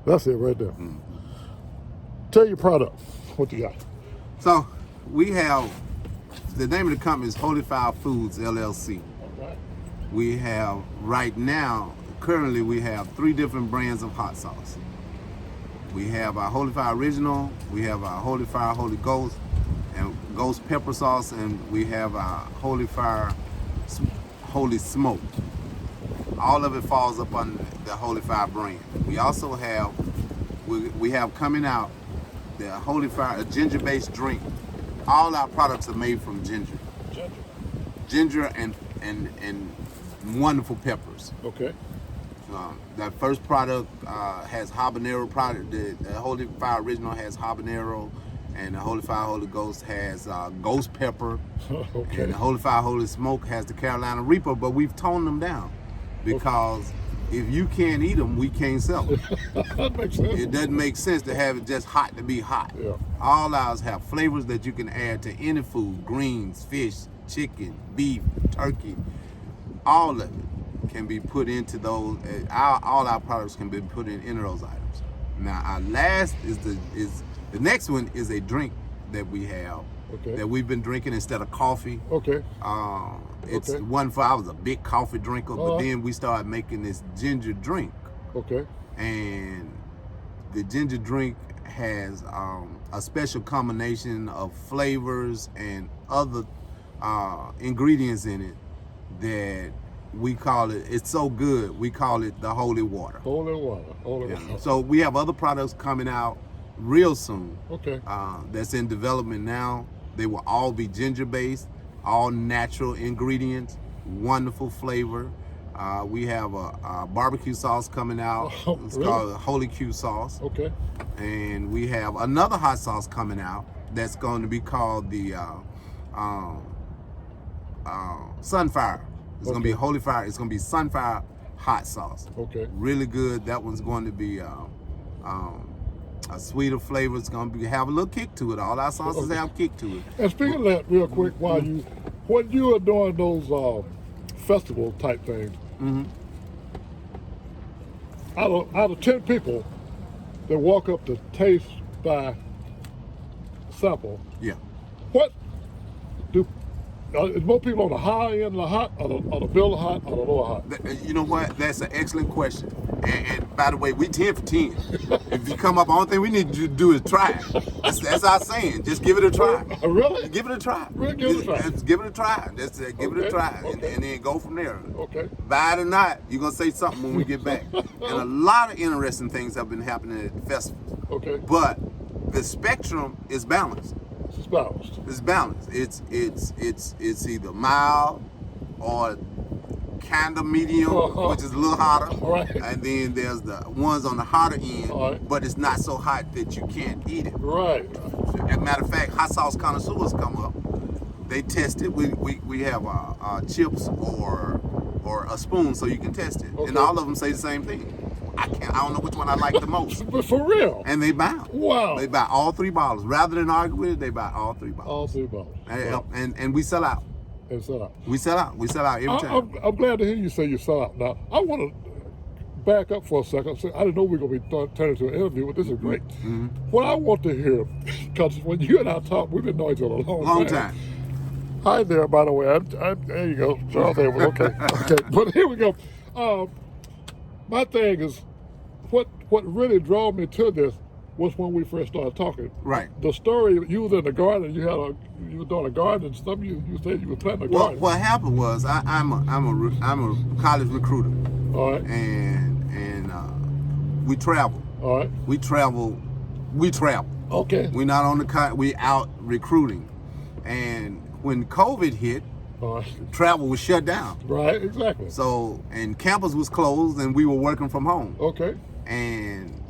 That's it right there. Tell your product. What you got? So we have, the name of the company is Holy Fire Foods LLC. Okay. We have right now, currently we have 3 different brands of hot sauce. We have our Holy Fire Original, we have our Holy Fire Holy Ghost, and Ghost Pepper Sauce, and we have our Holy Fire Holy Smoke. All of it falls up under the Holy Fire brand. We also have, we have coming out the Holy Fire, a ginger-based drink. All our products are made from ginger. Ginger and wonderful peppers. Okay. That first product has habanero product. The Holy Fire Original has habanero, and the Holy Fire Holy Ghost has ghost pepper. Okay. And the Holy Fire Holy Smoke has the Carolina Reaper, but we've toned them down because if you can't eat them, we can't sell them. That makes sense. It doesn't make sense to have it just hot to be hot. Yeah. All ours have flavors that you can add to any food: greens, fish, chicken, beef, turkey. All of it can be put into those. All our products can be put in those items. Now, our last is the next one is a drink that we have that we've been drinking instead of coffee. Okay. It's one for, I was a big coffee drinker, but then we started making this ginger drink. Okay. And the ginger drink has a special combination of flavors and other ingredients in it that we call it, it's so good, we call it the holy water. Holy water. Holy water. So we have other products coming out real soon. Okay. That's in development now. They will all be ginger based, all natural ingredients, wonderful flavor. We have a barbecue sauce coming out. It's really? called Holy Q sauce. Okay. And we have another hot sauce coming out that's going to be called the Sunfire. It's going to be Holy Fire. It's going to be Sunfire hot sauce. Okay. Really good. That one's going to be a sweeter flavor. It's going to have a little kick to it. All our sauces have kick to it. And speaking of that, real quick, when you are doing those festival type things, out of 10 people that walk up to taste by sample, Yeah. what do is more people on the high end of the hot, or the middle of hot, or the lower hot? You know what? That's an excellent question. And by the way, we 10 for 10. If you come up, the only thing we need to do is try it. That's our saying. Just give it a try. Really? Give it a try. Really? Give it a try. Just give it a try. Just give it a try. Okay. And then go from there. Okay. Buy it or not, you're going to say something when we get back. And a lot of interesting things have been happening at the festival. Okay. But the spectrum is balanced. It's balanced. It's balanced. It's either mild or kind of medium, which is a little hotter. Right. And then there's the ones on the hotter end, Right. but it's not so hot that you can't eat it. Right. As a matter of fact, hot sauce connoisseurs come up. They test it. We have chips or a spoon so you can test it. Okay. And all of them say the same thing. I don't know which one I like the most. But for real? And they buy them. Wow. They buy all 3 bottles. Rather than argue with it, they buy all 3 bottles. All 3 bottles. And we sell out. And sell out. We sell out. We sell out every time. I'm glad to hear you say you sell out. Now, I want to back up for a second. I didn't know we were going to be turning into an interview, but this is great. What I want to hear, because when you and I talk, we've been knowing each other a long time. Hi there, by the way. There you go. Charles Edwards. Okay. Okay. But here we go. My thing is, what really drew me to this was when we first started talking. Right. The story, you was in the garden, you were doing a garden and stuff, you said you were planting a garden. What happened was I'm a college recruiter. All right. And we travel. All right. We travel. Okay. We're not on the we out recruiting. And when COVID hit, All right. travel was shut down. Right, exactly. So, and campus was closed and we were working from home. Okay. And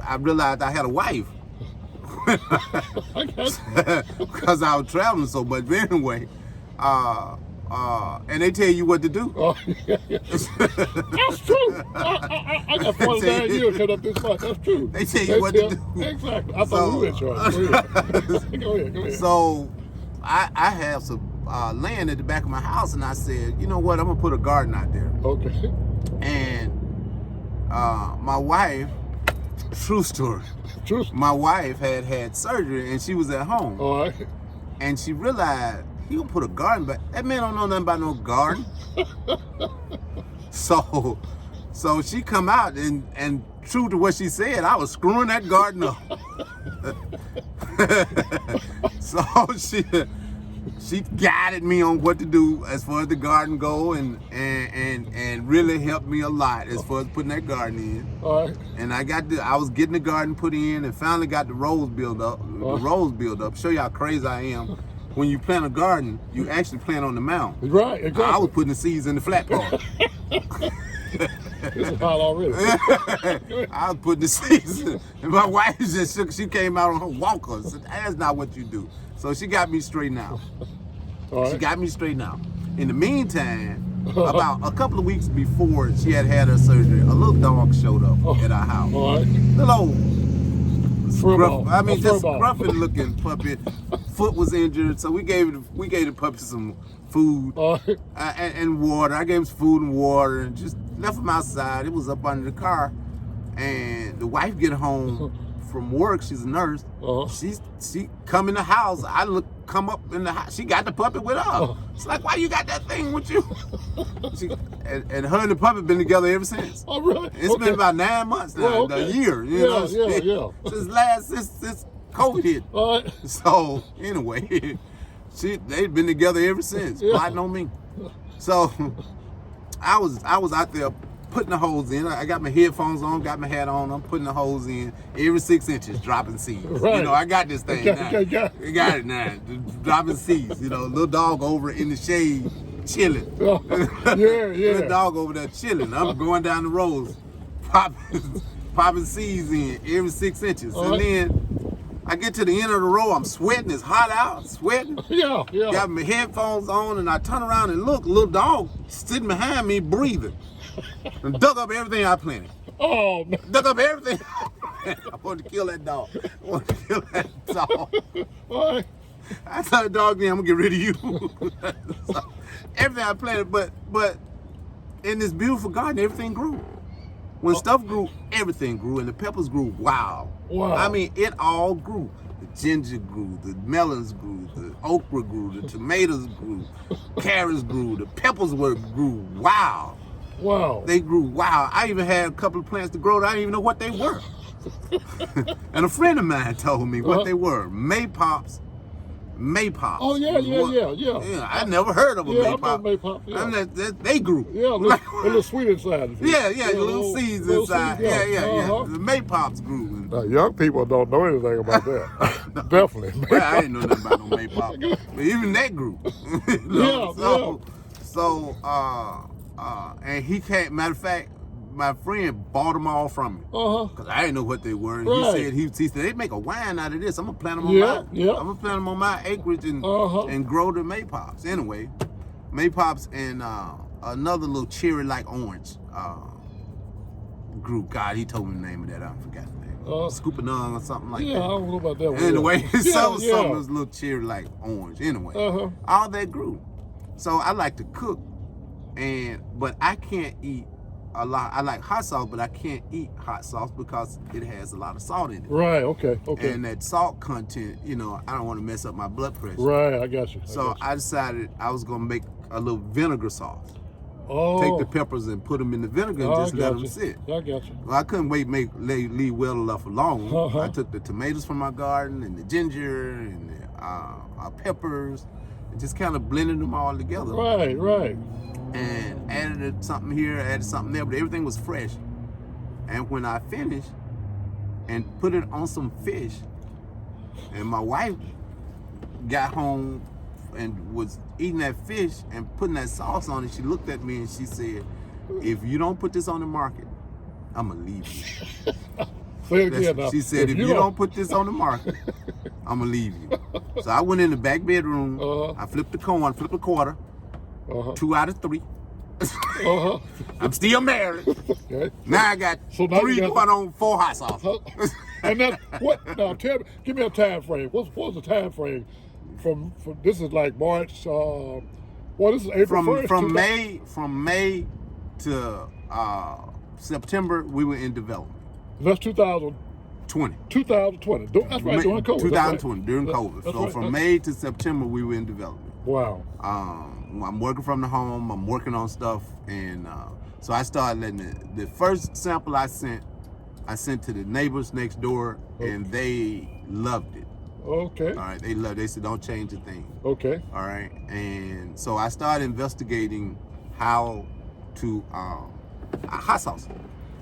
I realized I had a wife I got you. because I was traveling so much. But anyway, and they tell you what to do. Oh, yeah. That's true. I got 49 years cut up this much. That's true. They tell you what to do. Exactly. I thought we were in charge. Go ahead. So I have some land at the back of my house, and I said, you know what, I'm gonna put a garden out there. Okay. And my wife True story. Just, My wife had surgery and she was at home. all right. And she realized he gonna put a garden back. That man don't know nothing about no garden. So she come out and true to what she said, I was screwing that garden up. So she guided me on what to do as far as the garden go and really helped me a lot as far as putting that garden in. All right. And I was getting the garden put in and finally got the rows built up. Show you how crazy I am. When you plant a garden, you actually plant on the mound. Right, exactly. I was putting the seeds in the flat part. This is hot already. I was putting the seeds in. And my wife just shook. She came out on her walker. Said, that's not what you do. So she got me straightened out. All right. She got me straightened out. In the meantime, about a couple of weeks before she had her surgery, a little dog showed up at our house. All right. Little old Furball. just Furball. scruffy looking puppy. Foot was injured, so we gave the puppy some food All right. and water. I gave him some food and water and just left him outside. It was up under the car, and the wife get home from work. She's a nurse. She come in the house. Come up in the house. She got the puppy with her. It's like, why you got that thing with you? And her and the puppy been together ever since. Oh, really? It's been about 9 months now, Well, okay. a year. You know, since COVID hit. All right. So anyway, they've been together ever since, plotting on me. So I was out there putting the holes in. I got my headphones on, got my hat on. I'm putting the holes in every 6 inches, dropping seeds. Right. You know, I got this thing now. Okay. I got it now, dropping seeds. You know, little dog over in the shade, chilling. Yeah. Little dog over there chilling. I'm going down the rows, popping seeds in every 6 inches, and then I get to the end of the row. I'm sweating. It's hot out. Sweating. Yeah. Got my headphones on, and I turn around and look. Little dog sitting behind me, breathing, and dug up everything I planted. Oh, man. Dug up everything. I wanted to kill that dog. All right. I told the dog, then I'm gonna get rid of you. So, everything I planted, but in this beautiful garden, everything grew. When stuff grew, everything grew, and the peppers grew. Wow. I mean, it all grew. The ginger grew, the melons grew, the okra grew, the tomatoes grew, carrots grew, the peppers grew. Wow. They grew. Wow. I even had a couple of plants to grow that I didn't even know what they were. And a friend of mine told me what they were. Maypops. Oh, yeah. I never heard of a maypop. I know maypop. Yeah. And they grew. Yeah, a little sweet inside. Yeah, little seeds inside. Yeah. The maypops grew. Now, young people don't know anything about that. Definitely. Well, I didn't know nothing about no maypop. But even that grew. And he came, matter of fact, my friend bought them all from me. Because I didn't know what they were. And he said, they make a wine out of this. I'm going to plant them on I'm going to plant them on my acreage and grow the maypops. Anyway, maypops and another little cherry-like orange grew. God, he told me the name of that. I forgot the name. Scoopinung or something like that. I don't know about that one. Anyway, something was a little cherry-like orange. Anyway, all that grew. So I like to cook, but I can't eat a lot. I like hot sauce, but I can't eat hot sauce because it has a lot of salt in it. Right, okay. And that salt content, I don't want to mess up my blood pressure. Right, I got you. I decided I was going to make a little vinegar sauce. Oh. Take the peppers and put them in the vinegar and just let them sit. I got you. Well, I couldn't leave well enough alone. I took the tomatoes from my garden and the ginger and the peppers and just kind of blended them all together. Right. And added something here, added something there, but everything was fresh. And when I finished and put it on some fish, and my wife got home and was eating that fish and putting that sauce on it, she looked at me and she said, if you don't put this on the market, I'm gonna leave you. Say it again now. She said, if you don't put this on the market, I'm gonna leave you. So I went in the back bedroom, I flipped the coin, flipped a quarter, 2 out of 3. I'm still married. Okay. Now I got 3 going on 4 hot sauce. And then what? Now give me a time frame. What was the time frame from this is like March? This is April 1st. From May to September, we were in development. That's 2020. 20. That's right, during COVID. 2020, during That's COVID. right. So from May to September, we were in development. Wow. I'm working from the home. I'm working on stuff, and so I started letting the first sample I sent to the neighbors next door, and they loved it. Okay. All right, they loved it. They said, don't change a thing. Okay. All right, and so I started investigating how to hot sauce.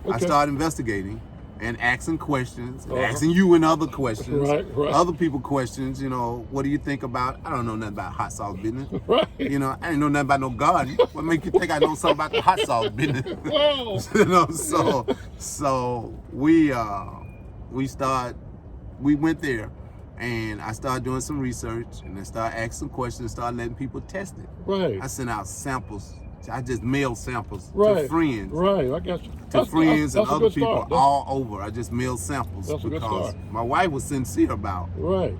I Okay. started investigating and asking questions, asking you and other questions, Right. other people questions. You know, what do you think about? I don't know nothing about hot sauce business. Right. You know, I didn't know nothing about no garden. What make you think I know something about the hot sauce business? Wow. You know, so we went there, and I started doing some research, and I started asking questions, started letting people test it. Right. I sent out samples. I just mailed samples Right. to friends. Right. I got you. To friends and that's a other good people start. all over. I just mailed samples That's a good because start. my wife was sincere about. Right.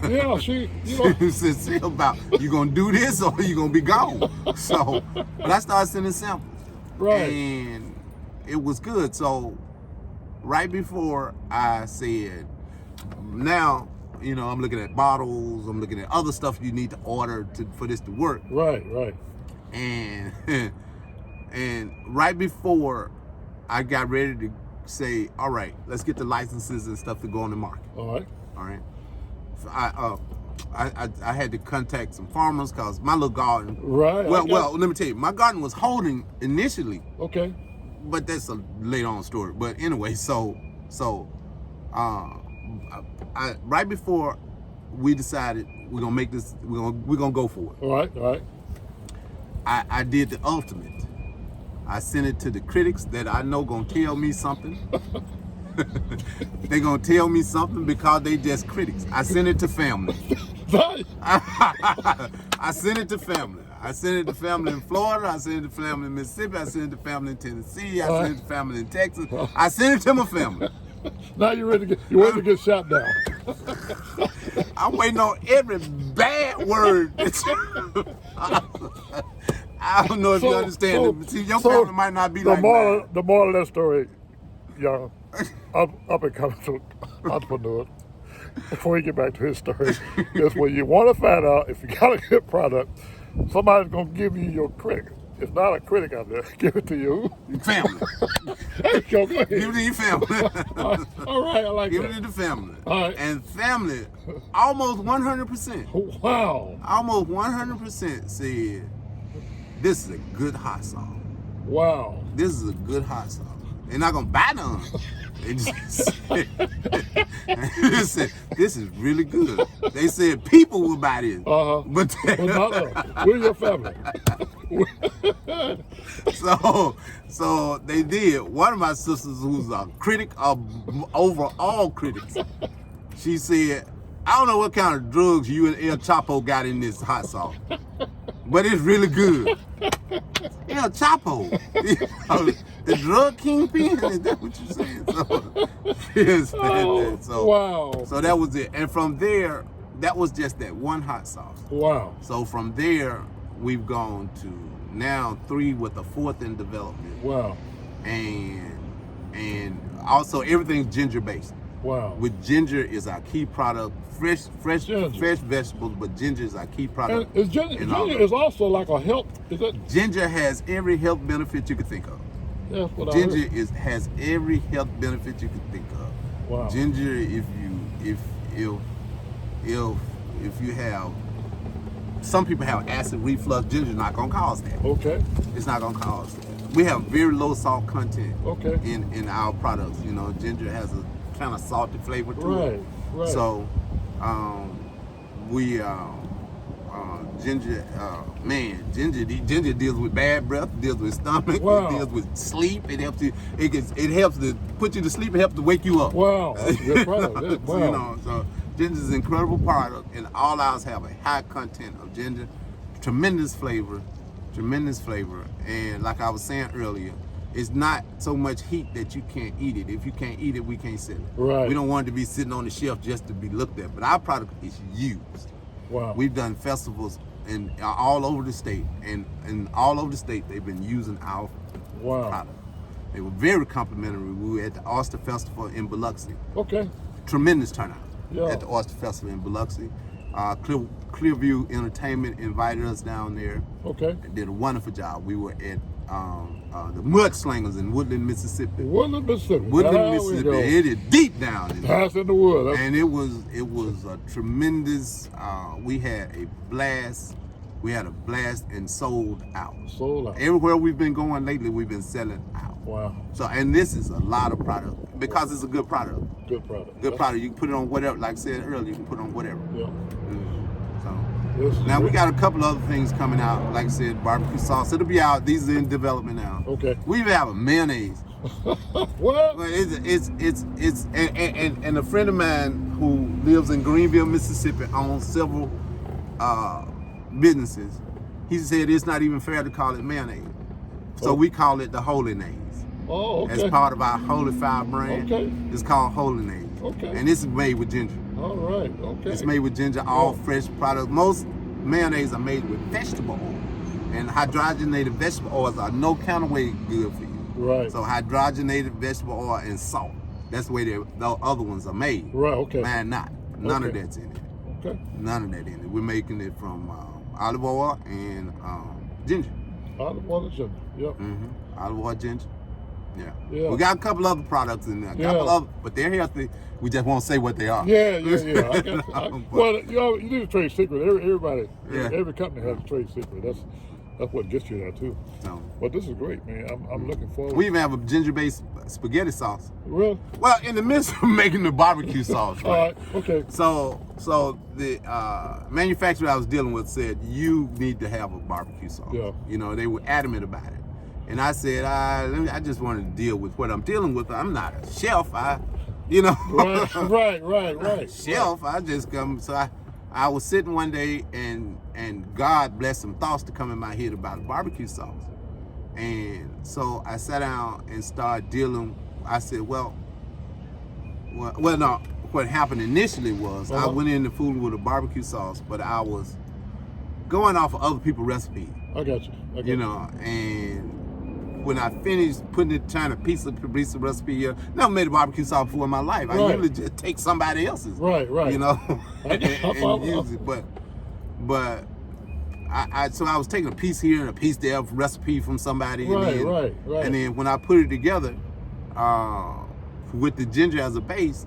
Yeah, she Sincere about, you gonna do this or you gonna be gone. So, but I started sending samples. Right. And it was good. So right before I said, now, you know, I'm looking at bottles, I'm looking at other stuff you need to order for this to work. Right. And and right before I got ready to say, all right, let's get the licenses and stuff to go on the market. All right. All right. I had to contact some farmers because my little garden. Right. Well, let me tell you, my garden was holding initially, Okay. but that's a later on story. But anyway, so right before we decided we're gonna make this, we're gonna go for it. All right. I did the ultimate. I sent it to the critics that I know gonna tell me something. They gonna tell me something because they just critics. I sent it to family. Right. I sent it to family. I sent it to family in Florida. I sent it to family in Mississippi. I sent it to family in Tennessee. I sent it to family in Texas. I sent it to my family. Now you're ready to get shot down. I'm waiting on every bad word. I don't know if you understand. See, your family might not be like that. The moral of that story, young up and coming entrepreneurs, before we get back to his story, is when you want to find out if you got a good product, somebody's going to give you your critic. It's not a critic out there. Give it to you. Family. There you go. Go ahead. Give it to your family. All right, I like Give that. it to the family. All right. And family, almost 100%. Wow. Almost 100% said, this is a good hot sauce. Wow. This is a good hot sauce. They're not going to buy none. They just said, this is really good. They said people will buy this. But Well, not us. We're your family. So they did. One of my sisters, who's a critic of over all critics, she said, I don't know what kind of drugs you and El Chapo got in this hot sauce, but it's really good. El Chapo, the drug kingpin? Is that what you're saying? Wow. So that was it. And from there, that was just that one hot sauce. Wow. So from there, we've gone to now 3 with a 4th in development. Wow. And also everything's ginger based. Wow. With ginger is our key product. Fresh Ginger. vegetables, but ginger is our key product. And ginger is also like a health. Is that? Ginger has every health benefit you could think of. That's what Ginger I heard. has every health benefit you could think of. Wow. Ginger, if you have, some people have acid reflux, ginger's not gonna cause that. Okay. It's not gonna cause that. We have very low salt content Okay. in our products. You know, ginger has a kind of salty flavor to it. Right. So, ginger deals with bad breath, deals with stomach, Wow. it deals with sleep. It helps you. It helps to put you to sleep. It helps to wake you up. Wow. That's a good product. Yeah, So, wow. you know, so ginger is an incredible product, and all ours have a high content of ginger, tremendous flavor, and like I was saying earlier, it's not so much heat that you can't eat it. If you can't eat it, we can't sell it. Right. We don't want it to be sitting on the shelf just to be looked at, but our product is used. Wow. We've done festivals all over the state, and all over the state they've been using our Wow. product. They were very complimentary. We were at the Oyster Festival in Biloxi. Okay. Tremendous turnout Yeah. at the Oyster Festival in Biloxi. Clearview Entertainment invited us down there. Okay. And did a wonderful job. We were at the Mudslingers in Woodland, Mississippi. Woodland, Mississippi. Woodland, There we Mississippi. go. It is deep down in there. That's in the wood. And it was a tremendous. We had a blast. We had a blast and sold out. Sold out. Everywhere we've been going lately, we've been selling out. Wow. So, and this is a lot of product because it's a good product. Good product. Good product. You can put it on whatever. Like I said earlier, you can put it on whatever. Yeah. So This is now we great. got a couple other things coming out. Like I said, barbecue sauce. It'll be out. These are in development now. Okay. We even have a mayonnaise. What? Well, it's and a friend of mine who lives in Greenville, Mississippi, owns several businesses. He said it's not even fair to call it mayonnaise, so Oh. we call it the Holy Naise. Oh, okay. As part of our Holy Fire brand. Okay. It's called Holy Naise. Okay. And this is made with ginger. All right. Okay. It's made with ginger, all Yeah. fresh products. Most mayonnaise are made with vegetable oil, and hydrogenated vegetable oils are no counterweight good for you. Right. So hydrogenated vegetable oil and salt. That's the way the other ones are made. Right. Okay. Mine not. None of Okay. that's in it. Okay. None of that in it. We're making it from olive oil and ginger. Olive oil and ginger. Yep. Olive oil, ginger. Yeah. Yeah. We got a couple other products in there. A Yeah. couple of, but they're healthy. We just won't say what they are. Yeah. I got But- well, you need a trade secret. Everybody, Yeah. every company has a trade secret. That's what gets you there too. So, But this is great, man. I'm looking forward. we even have a ginger-based spaghetti sauce. Really? Well, in the midst of making the barbecue sauce, All right? right. Okay. So the manufacturer I was dealing with said you need to have a barbecue sauce. Yeah. You know, they were adamant about it, and I said I just wanted to deal with what I'm dealing with. I'm not a chef. Right. Chef. I just come. So I was sitting one day and God blessed some thoughts to come in my head about a barbecue sauce. And so I sat down and started dealing. I said, well, no. What happened initially was I went into food with a barbecue sauce, but I was going off of other people's recipes, I got you. you know. And when I finished trying to piece the recipe here, never made a barbecue sauce before in my life. I Right. usually just take somebody else's, Right. you know, and follow. use it. But so I was taking a piece here and a piece there of recipe from somebody. Right. And then when I put it together, with the ginger as a base,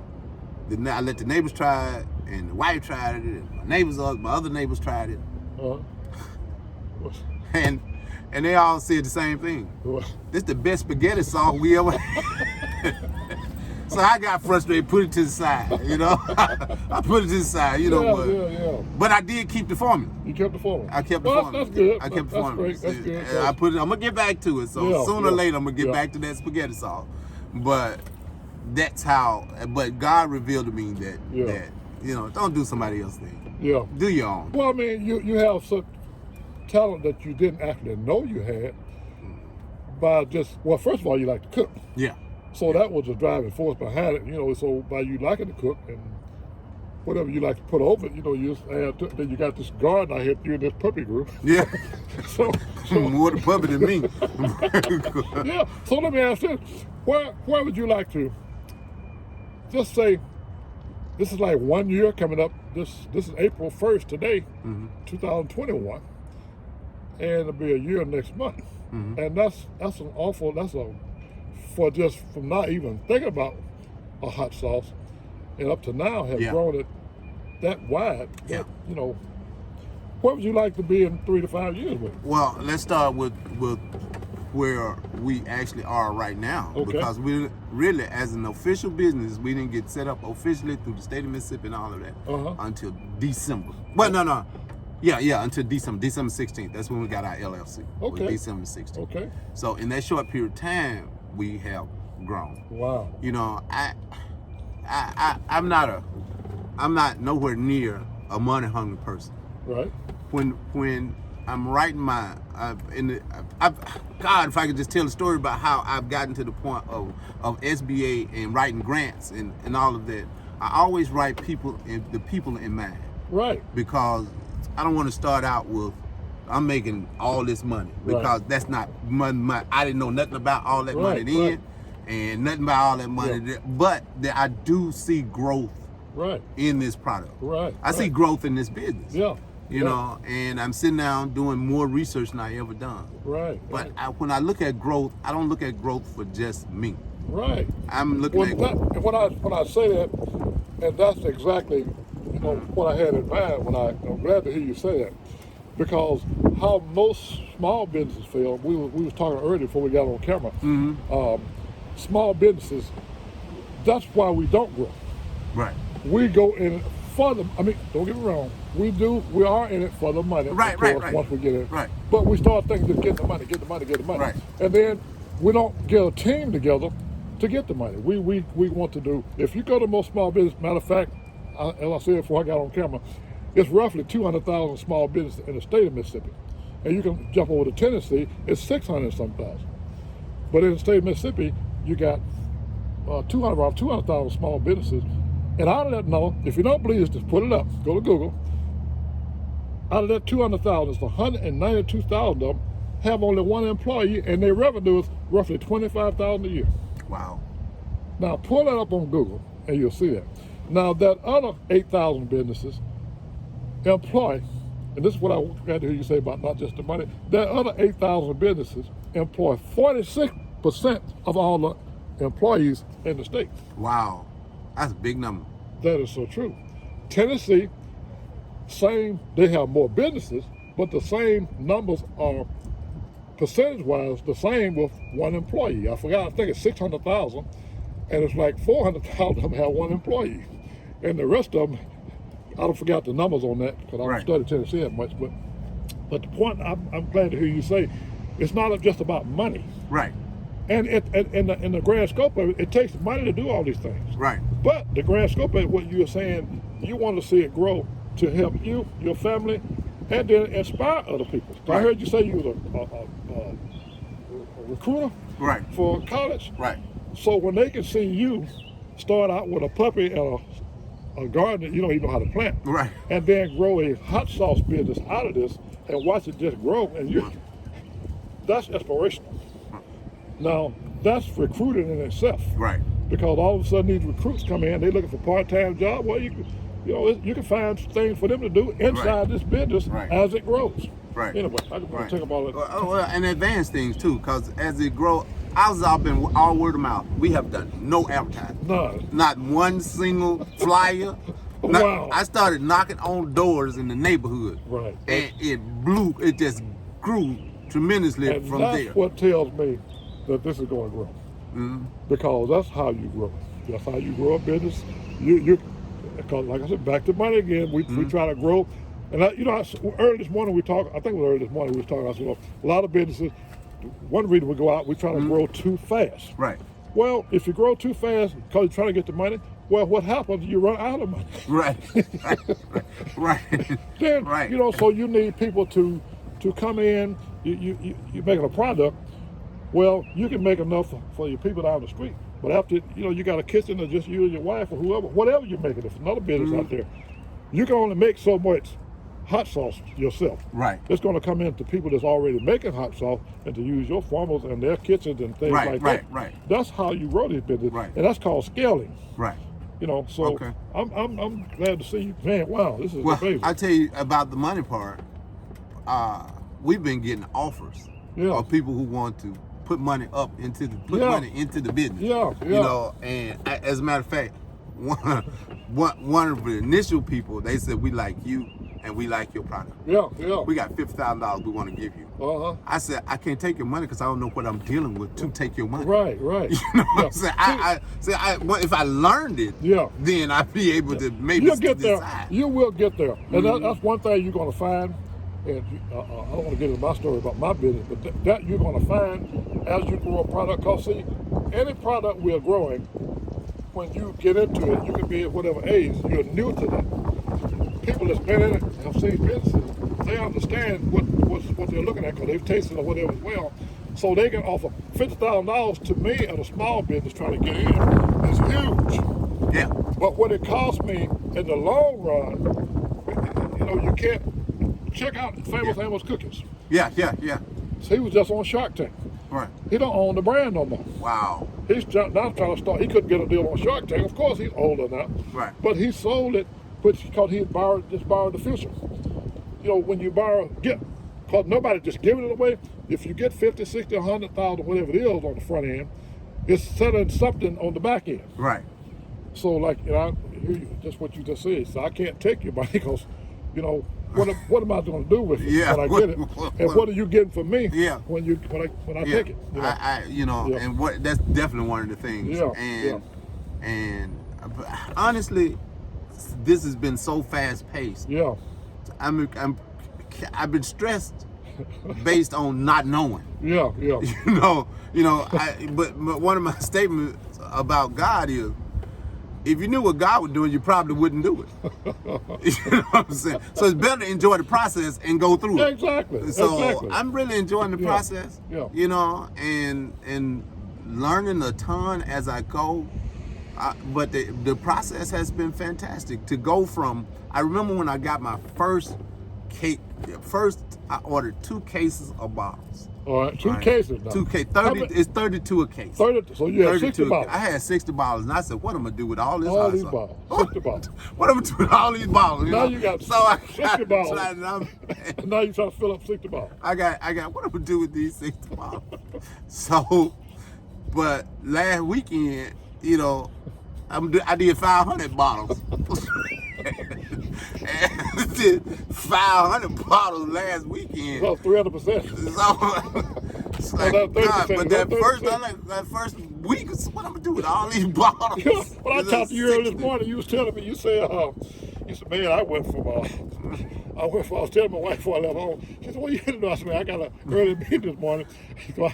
I let the neighbors try it, and the wife tried it, and my other neighbors tried it, and they all said the same thing. This the best spaghetti sauce we ever had. So I got frustrated, put it to the side, you know. I put it to the side, you know. Yeah. But I did keep the formula. You kept the formula. I kept the Well, formula. that's good. I kept the formula. That's great. That's good. I put it. I'm gonna get back to it. So Yeah, sooner or yeah, later, I'm gonna get yeah. back to that spaghetti sauce. But that's how. But God revealed to me that you know, don't do somebody else's thing. Yeah. Do your own. Well, I mean, you have such talent that you didn't actually know you had by just, well, first of all, you like to cook. Yeah. So that was the driving force behind it, you know. So by you liking to cook and whatever you like to put over it, you know, you just add to, then you got this garden out here, you in this puppy group. Yeah. So More the puppy than me. yeah. So let me ask this: where would you like to? Just say, this is like 1 year coming up. This is April 1st today, 2021, and it'll be a year next month. And that's for just from not even thinking about a hot sauce, and up to now have grown it that wide. Yeah. That, you know, where would you like to be in 3 to 5 years with? Well, let's start with where we actually are right now. Okay. Because we really, as an official business, we didn't get set up officially through the state of Mississippi and all of that until December. Well, no. Yeah, until December 16th. That's when we got our LLC. Okay. December 16th. Okay. So in that short period of time, we have grown. Wow. You know, I'm not nowhere near a money hungry person. Right. When I'm writing God, if I could just tell a story about how I've gotten to the point of SBA and writing grants and all of that, I always write the people in mind. Right. Because I don't want to start out with I'm making all this money Right. because that's not money. I didn't know nothing about all that money Right, then, right. and nothing about all that money. Yeah. But I do see growth Right. in this product. Right. I see right. growth in this business. Yeah. You know, and I'm sitting down doing more research than I ever done. Right. But right. when I look at growth, I don't look at growth for just me. Right. I'm looking Well, at that, when I say that, and that's exactly what I had in mind when I'm glad to hear you say that, because how most small businesses feel. We was talking earlier before we got on camera. Small businesses. That's why we don't grow. right. We go in it for the. I mean, don't get me wrong. We are in it for the money. Right, of right, course, right. Once we get it. Right. But we start thinking just get the money, get the money, get the money. Right. And then we don't get a team together to get the money. We want to do. If you go to most small business, matter of fact, as I said before I got on camera, it's roughly 200,000 small businesses in the state of Mississippi. And you can jump over to Tennessee, it's 600-some thousand. But in the state of Mississippi, you got around 200,000 small businesses. And out of that number, if you don't believe this, just put it up. Go to Google. Out of that 200,000, 192,000 of them have only one employee, and their revenue is roughly $25,000 a year. Wow. Now pull that up on Google, and you'll see that. Now that other 8,000 businesses employ, and this is what I had to hear you say about not just the money. That other 8,000 businesses employ 46% of all the employees in the state. Wow. That's a big number. That is so true. Tennessee, same, they have more businesses, but the same numbers are percentage-wise the same with one employee. I forgot, I think it's 600,000, and it's like 400,000 of them have one employee. And the rest of them, I don't forgot the numbers on that because I don't Right. study Tennessee that much, but the point I'm glad to hear you say, it's not just about money. Right. And in the grand scope of it, it takes money to do all these things. Right. But the grand scope of what you're saying, you want to see it grow to help you, your family, and then inspire other people. Right. I heard you say you was a recruiter Right. for college. Right. So when they can see you start out with a puppy and a garden that you don't even know how to plant, Right. and then grow a hot sauce business out of this and watch it just grow, and that's inspirational. Now, that's recruiting in itself. Right. Because all of a sudden these recruits come in, they're looking for part-time job. Well, you can find things for them to do inside Right. this business Right. as it grows. Right. Anyway, I just want Right. to talk about it. Well, and advanced things too, because as it grows, ours have been all word of mouth. We have done no advertising. None. Not one single flyer. Wow. I started knocking on doors in the neighborhood. Right. And it just grew tremendously And from that's there. what tells me that this is going to grow. Mhm. Because that's how you grow. That's how you grow a business. Because like I said, back to money again. We try to grow. And early this morning I think it was early this morning we was talking. I said, a lot of businesses. One reason we go out, we try to grow too fast. Right. Well, if you grow too fast because you're trying to get the money, well, what happens? You run out of money. Right. Right. Then Right. so you need people to come in. You're making a product. Well, you can make enough for your people down the street, but after you got a kitchen or just you and your wife or whatever you're making. If another business out there, you can only make so much hot sauce yourself. Right. It's going to come in to people that's already making hot sauce and to use your farmers and their kitchens and things Right, like right, that. right. That's how you grow this business, Right. and that's called scaling. Right. So Okay. I'm glad to see you. Man, wow, this is Well, amazing. I tell you about the money part. We've been getting offers of people who want to put money into the business. Yeah. And as a matter of fact, one of the initial people, they said, we like you and we like your product. Yeah. We got $50,000 we want to give you. Uh-huh. I said, I can't take your money because I don't know what I'm dealing with to take your money. Right. You know what I'm saying? I said, if I learned it, then I'd be able to maybe You'll get decide. there. You will get there. And that's one thing you're going to find. And I don't want to get into my story about my business, but that you're going to find as you grow a product. Because see, any product we're growing, when you get into it, you can be at whatever age, you're new to that. People that's been in it have seen businesses. They understand what they're looking at because they've tasted or whatever as well. So they can offer $50,000 to me at a small business trying to get in. It's huge. Yeah. But what it costs me in the long run, you can't check out Famous Amos Cookies. Yeah. He was just on Shark Tank. Right. He don't own the brand no more. Wow. He's now trying to start. He couldn't get a deal on Shark Tank. Of course, he's older now. Right. But he sold it, because he borrowed the future. You know, when you because nobody just giving it away. If you get 50, 60, 100,000, whatever it is on the front end, it's selling something on the back end. Right. So, like, just what you just said. So I can't take your money because, what am I going to do with it Yeah. when I get it? And what are you getting from me? Yeah. When I take it? And that's definitely one of the things. Yeah. And honestly, this has been so fast paced. Yeah. I've been stressed based on not knowing. Yeah. But one of my statements about God is, if you knew what God was doing, you probably wouldn't do it. You know what I'm saying? So it's better to enjoy the process and go through it. Exactly. So I'm really enjoying the process. Yeah. And learning a ton as I go. But the process has been fantastic. To go from, I remember when I got my first cake. First, I ordered 2 cases of bottles. All right, 2 cases now. 2 cases. 30. It's 32 a case. 30. So you had 60 bottles. I had 60 bottles, and I said, "What am I gonna do with all this?" All these bottles. 60 bottles. What am I gonna do with all these bottles? Now you got 60 bottles. Now you trying to fill up 60 bottles. I got. What am I gonna do with these 60 bottles? So, but last weekend, I did 500 bottles. And did 500 bottles last weekend. So 300%. So it's like, God, but that first week, what I'm gonna do with all these bottles? When I talked to you earlier this morning, you was telling me, you said, man, I was telling my wife before I left home. She said, what you doing? I said, man, I got an early meeting this morning. So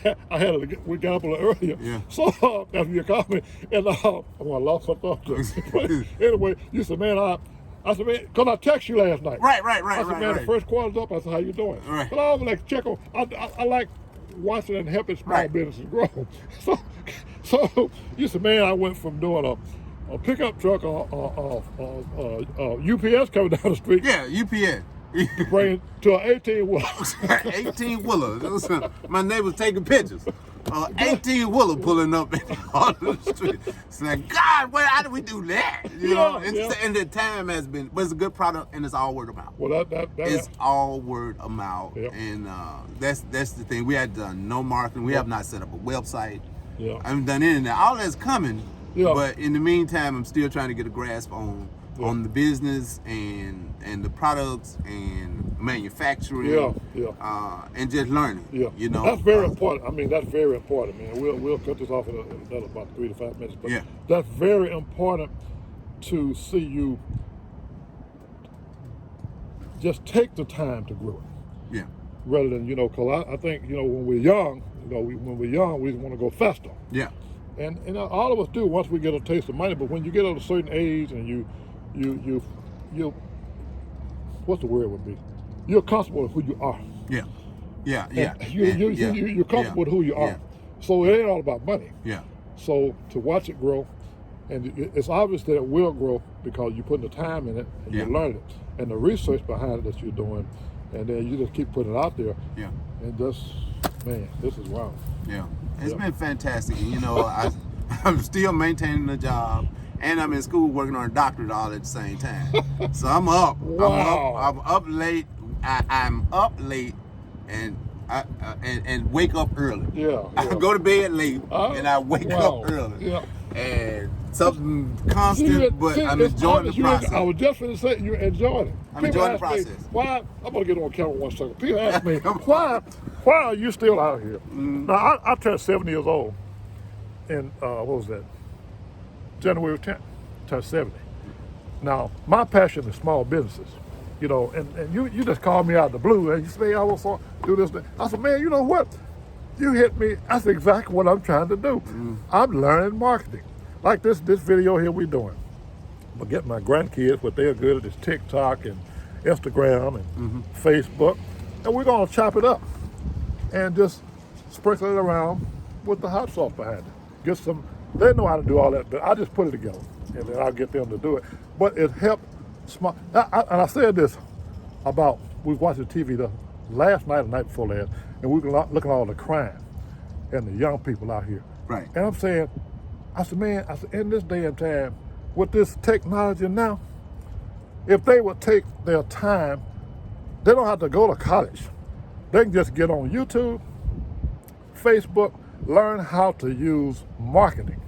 we got up a little earlier. Yeah. So after you called me, and I lost my thought. Anyway, you said, man, I said, man, because I texted you last night. Right. I said, man, the first quarter's up. I said, how you doing? Right. But I always like to check on. I like watching and helping small businesses grow. So you said, man, I went from doing a pickup truck, UPS coming down the street. Yeah, UPS. Bring it to an 18-wheeler. 18-wheeler. My neighbor's taking pictures. 18-wheeler pulling up on the street. It's like, God, how do we do that? And the time has been, but it's a good product, and it's all word of mouth. Well, it's all word of mouth, yep. And that's the thing. We had done no marketing. We have not set up a website. Yeah. I haven't done anything. All that's coming. Yeah. But in the meantime, I'm still trying to get a grasp on the business and the products and manufacturing. And just learning. Yeah. That's very important. I mean, that's very important, man. We'll cut this off in another about 3 to 5 minutes. But that's very important to see you just take the time to grow it. Yeah. Rather than, because I think, when we're young, we want to go faster. Yeah. And all of us do once we get a taste of money. But when you get at a certain age and you what's the word would be? You're comfortable with who you are. Yeah. You're comfortable with who you are. Yeah. So it ain't all about money. Yeah. So to watch it grow, and it's obvious that it will grow because you're putting the time in it and you're learning it, and the research behind it that you're doing, and then you just keep putting it out there. Yeah. And this is wild. Yeah. It's been fantastic. And, I'm still maintaining the job, and I'm in school working on a doctorate all at the same time. So I'm up. Wow. I'm up late. I'm up late, and and wake up early. Yeah. I go to bed late, and I wake up early. Yeah. And something constant, but I'm enjoying the process. I was just going to say you're enjoying it. I'm enjoying the process. Why? I'm going to get on camera 1 second. People ask me, why are you still out here? Now, I turned 70 years old in, what was that? January 10th. Turned 70. Now, my passion is small businesses. And you just called me out of the blue and you say, I want to do this. I said, man, you know what? You hit me. That's exactly what I'm trying to do. I'm learning marketing. Like this video here we're doing. I'm going to get my grandkids, what they're good at is TikTok and Instagram and Facebook. And we're going to chop it up and just sprinkle it around with the hot sauce behind it. They know how to do all that, but I just put it together and then I'll get them to do it. But it helped small. And I said this about we was watching TV the last night or the night before last, and we were looking at all the crime and the young people out here. Right. And I'm saying, I said, man, in this day and time, with this technology now, if they would take their time, they don't have to go to college. They can just get on YouTube, Facebook, learn how to use marketing.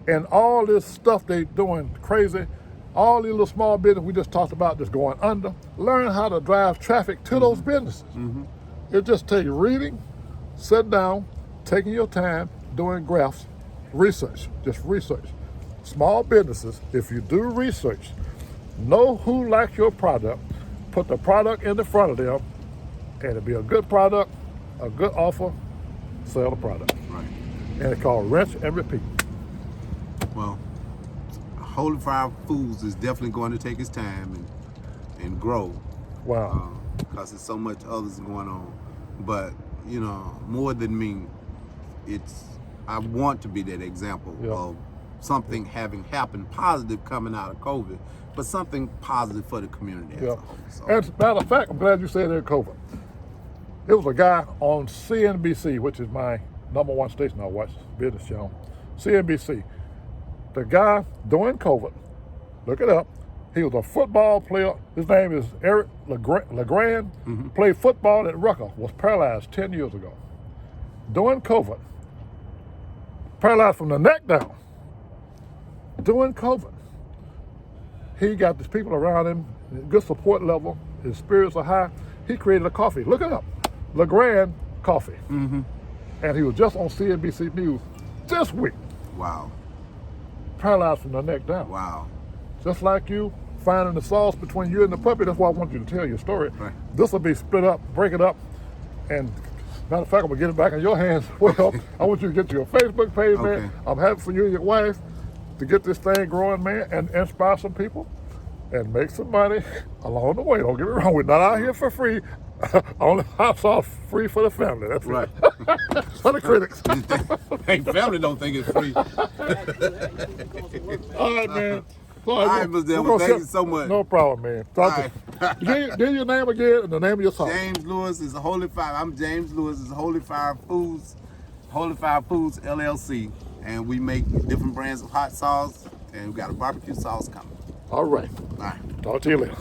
And all this stuff they doing crazy, all these little small businesses we just talked about just going under, learn how to drive traffic to those businesses. It just takes reading, sitting down, taking your time, doing graphs, research, just research. Small businesses, if you do research, know who likes your product, put the product in the front of them, and it'll be a good product, a good offer, sell the product. Right. And it's called rinse and repeat. Well, Holy Fire Foods is definitely going to take its time and grow. Wow. Because there's so much others going on. But, you know, more than me, I want to be that example of something having happened positive coming out of COVID, but something positive for the community as a whole. So. And matter of fact, I'm glad you said that, COVID. It was a guy on CNBC, which is my #1 station I watch, business channel, CNBC. The guy during COVID, look it up, he was a football player. His name is Eric LeGrand, played football at Rutgers, was paralyzed 10 years ago. During COVID, paralyzed from the neck down. During COVID, he got these people around him, good support level, his spirits are high. He created a coffee. Look it up, LeGrand Coffee. And he was just on CNBC News this week. Wow. Paralyzed from the neck down. Wow. Just like you finding the sauce between you and the puppy. That's why I want you to tell your story. Right. This will be split up, break it up, and matter of fact, I'm gonna get it back in your hands. Well, I want you to get to your Facebook page, man. I'm happy for you and your wife to get this thing growing, man, and inspire some people and make some money along the way. Don't get me wrong, we're not out here for free. Only hot sauce free for the family. That's Right. For the critics. Hey, family don't think it's free. All right, man. All right, Mr. Devil, thank you so much. No problem, man. Give your name again and the name of your song. James Lewis is Holy Fire. I'm James Lewis. Is Holy Fire Foods, Holy Fire Foods LLC, and we make different brands of hot sauce, and we got a barbecue sauce coming. All right. All right. Talk to you later.